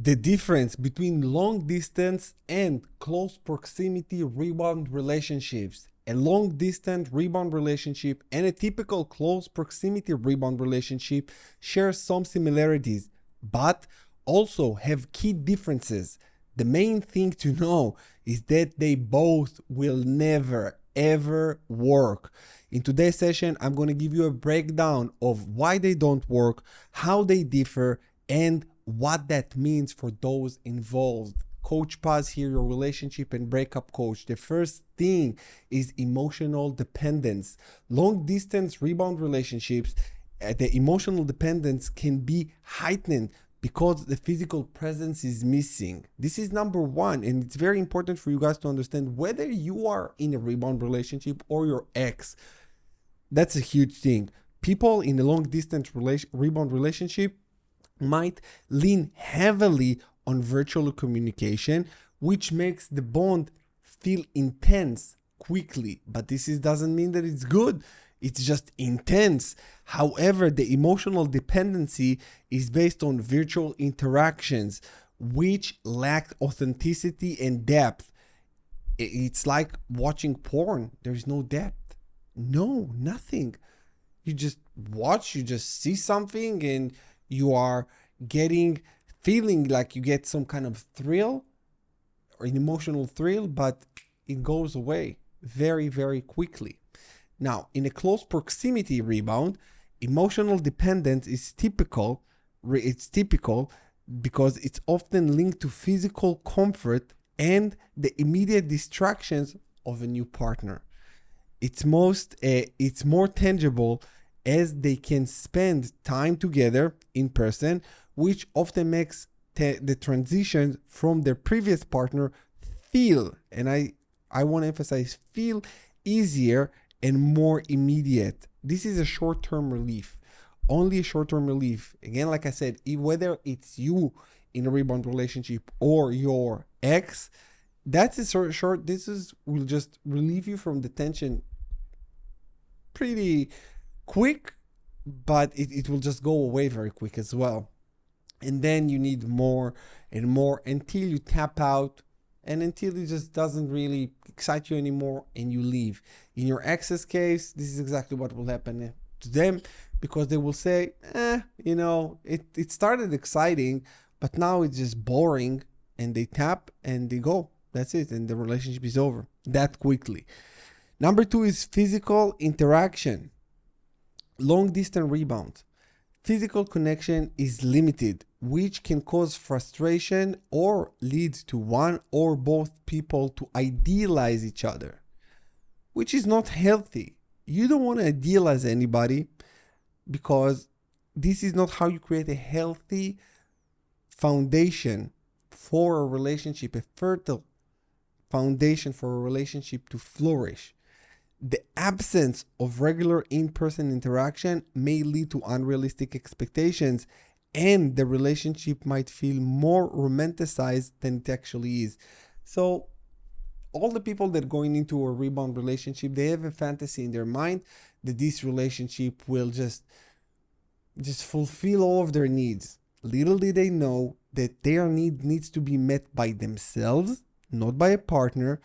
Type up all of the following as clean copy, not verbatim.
The difference between long distance and close proximity rebound relationships. A long distance rebound relationship and a typical close proximity rebound relationship share some similarities, but also have key differences. The main thing to know is that they both will never ever work. In today's session, I'm going to give you a breakdown of why they don't work, how they differ, and what that means for those involved. Coach Paz here, your relationship and breakup coach. The first thing is emotional dependence. Long distance rebound relationships, the emotional dependence can be heightened because the physical presence is missing. This is number one, and it's very important for you guys to understand whether you are in a rebound relationship or your ex. That's a huge thing. People in a long distance rebound relationship might lean heavily on virtual communication, which makes the bond feel intense quickly. But doesn't mean that it's good. It's just intense. However, the emotional dependency is based on virtual interactions, which lack authenticity and depth. It's like watching porn. There's no depth. No, nothing. You just watch, you just see something, and you are feeling like you get some kind of thrill or an emotional thrill, but it goes away very, very quickly. Now, in a close proximity rebound, emotional dependence is typical. It's typical because it's often linked to physical comfort and the immediate distractions of a new partner. It's more tangible as they can spend time together in person, which often makes the transition from their previous partner feel, and I want to emphasize, feel easier and more immediate. This is a short-term relief, only a short-term relief. Again, like I said, whether it's you in a rebound relationship or your ex, that's a short. Will just relieve you from the tension pretty quick, but it will just go away very quick as well. And then you need more and more until you tap out and until it just doesn't really excite you anymore and you leave. In your ex's case, this is exactly what will happen to them, because they will say, it started exciting, but now it's just boring, and they tap and they go. That's it. And the relationship is over that quickly. Number two is physical interaction. Long distance rebound. Physical connection is limited, which can cause frustration or lead to one or both people to idealize each other, which is not healthy. You don't want to idealize anybody, because this is not how you create a healthy foundation for a relationship, a fertile foundation for a relationship to flourish. The absence of regular in-person interaction may lead to unrealistic expectations, and the relationship might feel more romanticized than it actually is. So all the people that are going into a rebound relationship, they have a fantasy in their mind that this relationship will just fulfill all of their needs. Little did they know that their need needs to be met by themselves, not by a partner.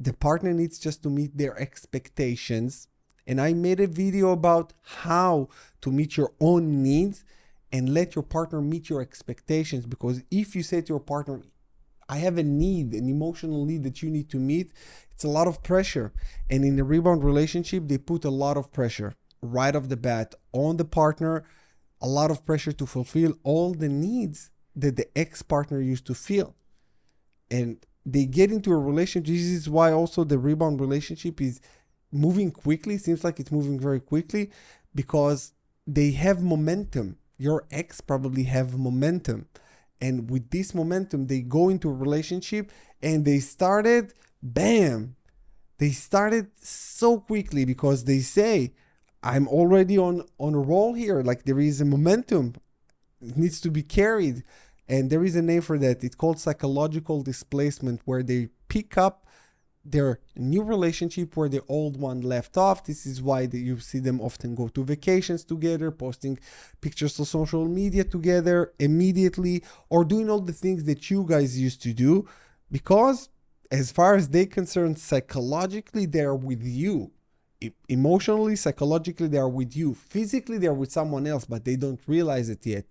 The partner needs just to meet their expectations. And I made a video about how to meet your own needs and let your partner meet your expectations. Because if you say to your partner, I have a need, an emotional need that you need to meet, it's a lot of pressure. And in a rebound relationship, they put a lot of pressure right off the bat on the partner, a lot of pressure to fulfill all the needs that the ex-partner used to feel. And they get into a relationship. This is why also the rebound relationship is moving quickly. Seems like it's moving very quickly because they have momentum. Your ex probably have momentum. And with this momentum, they go into a relationship and they started, bam. They started so quickly because they say, I'm already on a roll here. Like there is a momentum. It needs to be carried. And there is a name for that. It's called psychological displacement, where they pick up their new relationship where the old one left off. This is why you see them often go to vacations together, posting pictures on social media together immediately, or doing all the things that you guys used to do, because as far as they're concerned, psychologically, they're with you. Emotionally, psychologically, they are with you. Physically, they're with someone else, but they don't realize it yet.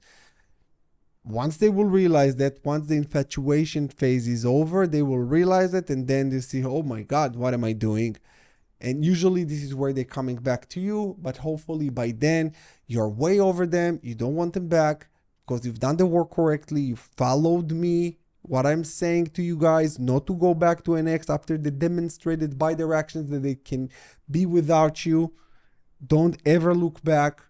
Once they will realize that, once the infatuation phase is over, they will realize it, and then they see, oh my God, what am I doing? And usually this is where they're coming back to you, but hopefully by then you're way over them. You don't want them back because you've done the work correctly. You followed me, what I'm saying to you guys, not to go back to an ex after they demonstrated by their actions that they can be without you. Don't ever look back.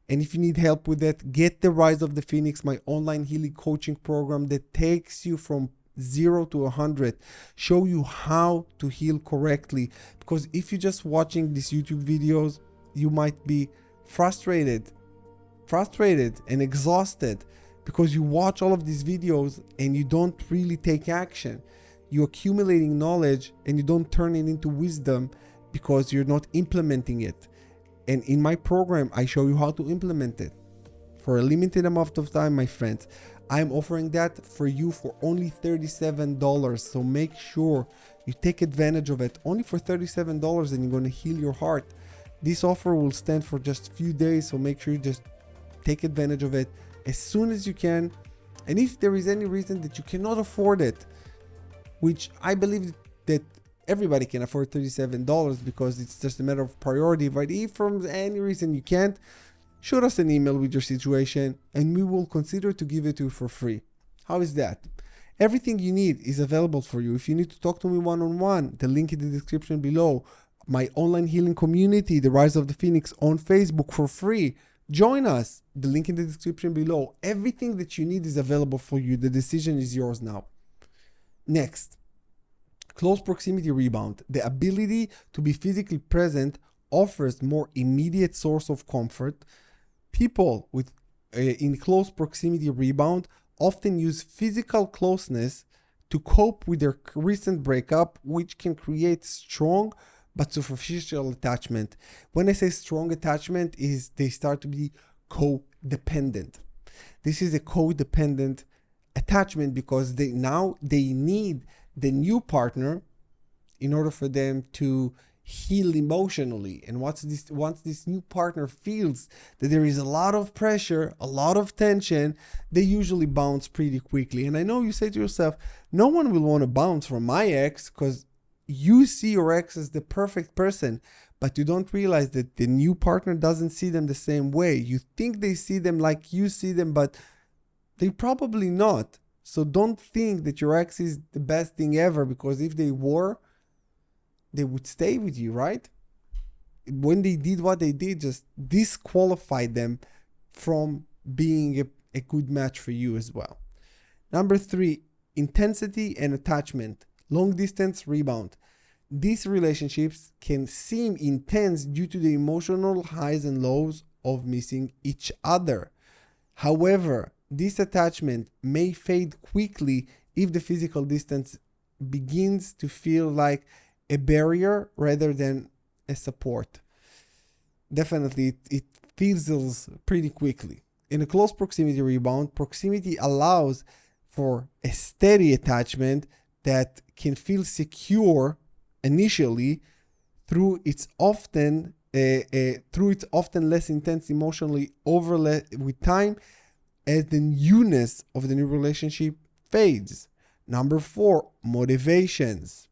And if you need help with that, get the Rise of the Phoenix, my online healing coaching program that takes you from 0 to 100, show you how to heal correctly. Because if you're just watching these YouTube videos, you might be frustrated and exhausted because you watch all of these videos and you don't really take action. You're accumulating knowledge and you don't turn it into wisdom because you're not implementing it. And in my program, I show you how to implement it for a limited amount of time, my friends. I'm offering that for you for only $37. So make sure you take advantage of it. Only for $37, and you're going to heal your heart. This offer will stand for just a few days. So make sure you just take advantage of it as soon as you can. And if there is any reason that you cannot afford it, which I believe that everybody can afford $37 because it's just a matter of priority, but if for any reason you can't, shoot us an email with your situation and we will consider to give it to you for free. How is that? Everything you need is available for you. If you need to talk to me one-on-one, the link in the description below. My online healing community, the Rise of the Phoenix, on Facebook for free. Join us. The link in the description below. Everything that you need is available for you. The decision is yours now. Next, close proximity rebound. The ability to be physically present offers more immediate source of comfort. People with in close proximity rebound often use physical closeness to cope with their recent breakup, which can create strong but superficial attachment. When I say strong attachment, is they start to be codependent. This is a codependent attachment because they need the new partner in order for them to heal emotionally. And once this new partner feels that there is a lot of pressure, a lot of tension, they usually bounce pretty quickly. And I know you say to yourself, no one will want to bounce from my ex because you see your ex as the perfect person, but you don't realize that the new partner doesn't see them the same way. You think they see them like you see them, but they probably not. So don't think that your ex is the best thing ever, because if they were, they would stay with you, right? When they did what they did, just disqualified them from being a good match for you as well. Number 3, intensity and attachment. Long distance rebound. These relationships can seem intense due to the emotional highs and lows of missing each other. However, this attachment may fade quickly if the physical distance begins to feel like a barrier rather than a support. Definitely, it fizzles pretty quickly. In a close proximity rebound, proximity allows for a steady attachment that can feel secure initially through its often less intense emotionally with time as the newness of the new relationship fades. Number 4, motivations.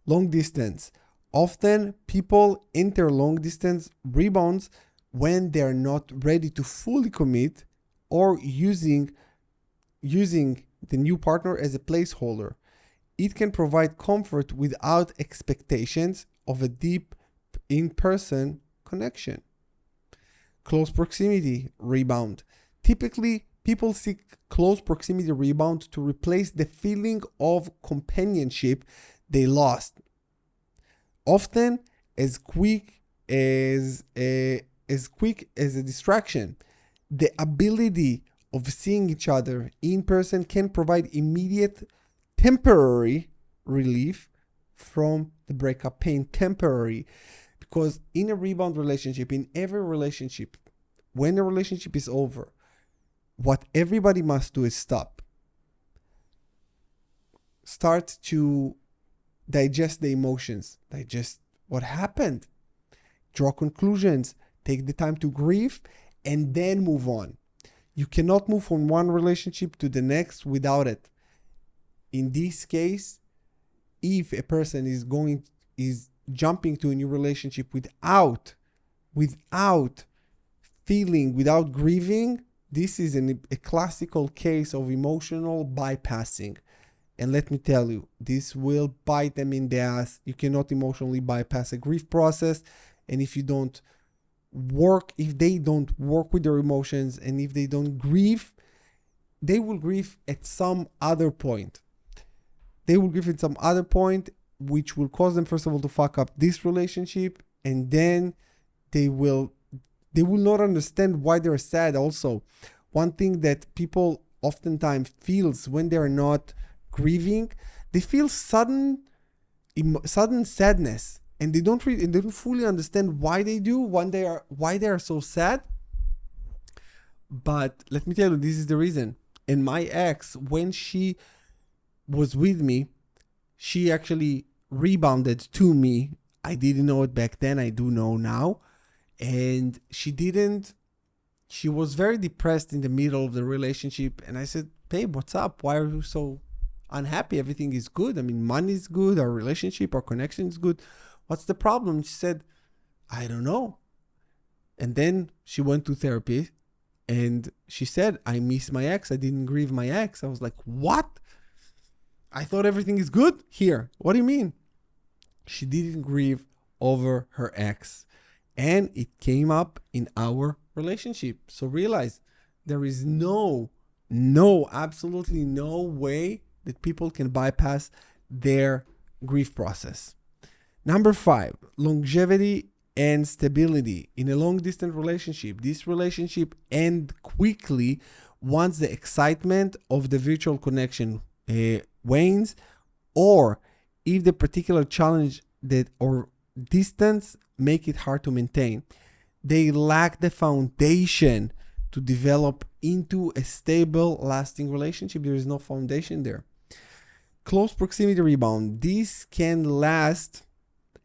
Long distance. Often people enter long distance rebounds when they're not ready to fully commit or using the new partner as a placeholder. It can provide comfort without expectations of a deep in-person connection. Close proximity rebound. Typically, people seek close proximity rebound to replace the feeling of companionship they lost. Often as quick as a distraction. The ability of seeing each other in person can provide immediate temporary relief from the breakup pain, temporary. Because in a rebound relationship, in every relationship, when the relationship is over, what everybody must do is stop. Start to digest the emotions, digest what happened, draw conclusions, take the time to grieve, and then move on. You cannot move from one relationship to the next without it. In this case, if a person is jumping to a new relationship without feeling, without grieving, this is a classical case of emotional bypassing. And let me tell you, this will bite them in the ass. You cannot emotionally bypass a grief process. And if they don't work with their emotions, and if they don't grieve, they will grieve at some other point. Which will cause them, first of all, to fuck up this relationship. And then they will not understand why they're sad. Also, one thing that people oftentimes feels when they're not grieving, they feel sudden sadness, and they don't fully understand why they are so sad. But let me tell you, this is the reason. And my ex, when she was with me, she actually rebounded to me. I didn't know it back then. I do know now. And she was very depressed in the middle of the relationship. And I said, babe, what's up? Why are you so unhappy? Everything is good. I mean, money is good. Our relationship, our connection is good. What's the problem? She said, I don't know. And then she went to therapy and she said, I miss my ex. I didn't grieve my ex. I was like, what? I thought everything is good here. What do you mean? She didn't grieve over her ex. And it came up in our relationship. So realize there is absolutely no way that people can bypass their grief process. Number 5, longevity and stability. In a long distance relationship, this relationship ends quickly once the excitement of the virtual connection wanes, or if the particular challenge or distance make it hard to maintain. They lack the foundation to develop into a stable, lasting relationship. There is no foundation there. Close proximity rebound. This can last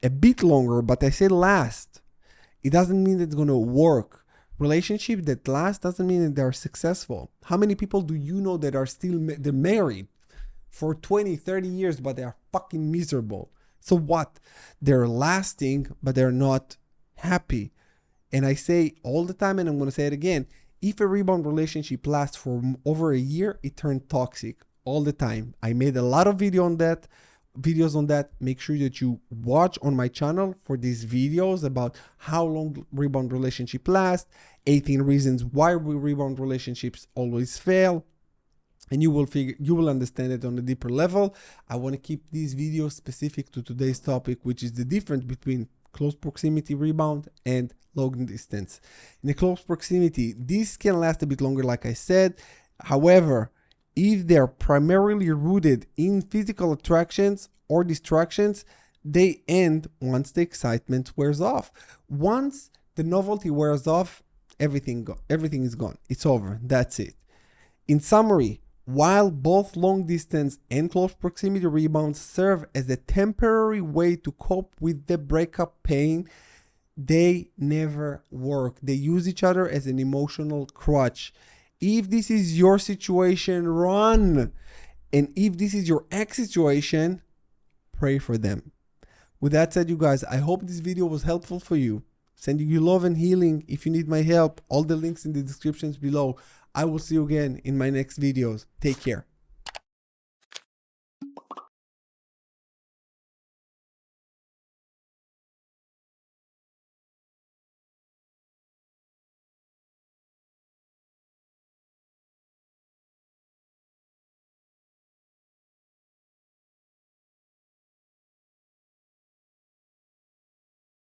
a bit longer, but I say last. It doesn't mean it's going to work. Relationship that last doesn't mean that they're successful. How many people do you know that are still they're married for 20, 30 years, but they are fucking miserable? So what? They're lasting, but they're not happy. And I say all the time, and I'm going to say it again, if a rebound relationship lasts for over a year, it turns toxic all the time. I made a lot of videos on that. Make sure that you watch on my channel for these videos about how long rebound relationship lasts, 18 reasons why rebound relationships always fail. And you will understand it on a deeper level. I want to keep these videos specific to today's topic, which is the difference between close proximity rebound and long distance. In a close proximity, this can last a bit longer, like I said. However, if they're primarily rooted in physical attractions or distractions, they end once the excitement wears off. Once the novelty wears off, everything is gone. It's over. That's it. In summary, while both long distance and close proximity rebounds serve as a temporary way to cope with the breakup pain, they never work. They use each other as an emotional crutch. If this is your situation, run. And if this is your ex situation, pray for them. With that said, you guys, I hope this video was helpful for you. Sending you love and healing. If you need my help, all the links in the descriptions below. I will see you again in my next videos. Take care.